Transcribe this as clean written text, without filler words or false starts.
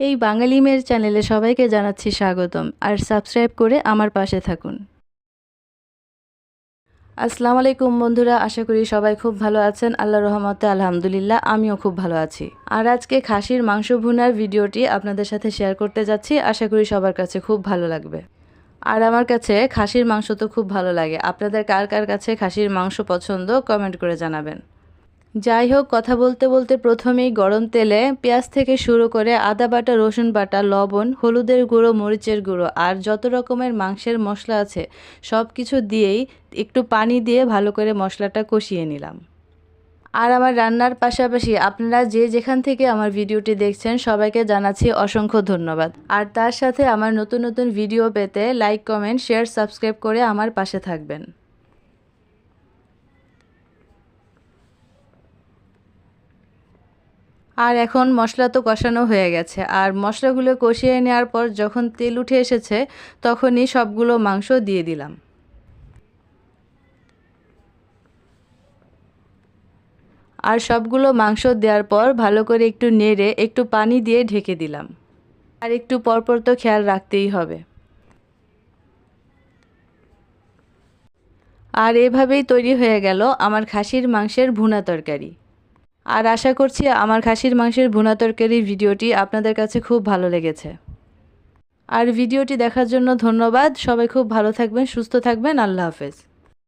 এই বাঙালি মেয়ের চ্যানেলে সবাইকে জানাচ্ছি স্বাগতম আর সাবস্ক্রাইব করে আমার পাশে থাকুন। আসসালামু আলাইকুম বন্ধুরা, আশা করি সবাই খুব ভালো আছেন। আল্লাহর রহমতে আলহামদুলিল্লাহ আমিও খুব ভালো আছি। আর আজকে খাসির মাংস ভুনার ভিডিওটি আপনাদের সাথে শেয়ার করতে যাচ্ছি। আশা করি সবার কাছে খুব ভালো লাগবে। আর আমার কাছে খাসির মাংস তো খুব ভালো লাগে। আপনাদের কার কার কাছে খাসির মাংস পছন্দ কমেন্ট করে জানাবেন। যাই হোক, কথা বলতে বলতে প্রথমেই গরম তেলে পেঁয়াজ থেকে শুরু করে আদা বাটা, রসুন বাটা, লবণ, হলুদের গুঁড়ো, মরিচের গুঁড়ো আর যত রকমের মাংসের মশলা আছে সব কিছু দিয়েই একটু পানি দিয়ে ভালো করে মশলাটা কষিয়ে নিলাম। আর আমার রান্নার পাশাপাশি আপনারা যে যেখান থেকে আমার ভিডিওটি দেখছেন সবাইকে জানাচ্ছি অসংখ্য ধন্যবাদ। আর তার সাথে আমার নতুন নতুন ভিডিও পেতে লাইক, কমেন্ট, শেয়ার, সাবস্ক্রাইব করে আমার পাশে থাকবেন। আর এখন মশলা তো কষানো হয়ে গেছে, আর মশলাগুলো কষিয়ে নেওয়ার পর যখন তেল উঠে এসেছে তখনই সবগুলো মাংস দিয়ে দিলাম। আর সবগুলো মাংস দেওয়ার পর ভালো করে একটু নেড়ে একটু পানি দিয়ে ঢেকে দিলাম। আর একটু পরপর তো খেয়াল রাখতেই হবে। আর এভাবেই তৈরি হয়ে গেল আমার খাসির মাংসের ভুনা তরকারি। আর আশা করছি আমার খাসির মাংসের ভুনা তরকারির ভিডিওটি আপনাদের কাছে খুব ভালো লেগেছে। আর ভিডিওটি দেখার জন্য ধন্যবাদ। সবাই খুব ভালো থাকবেন, সুস্থ থাকবেন। আল্লাহ হাফেজ।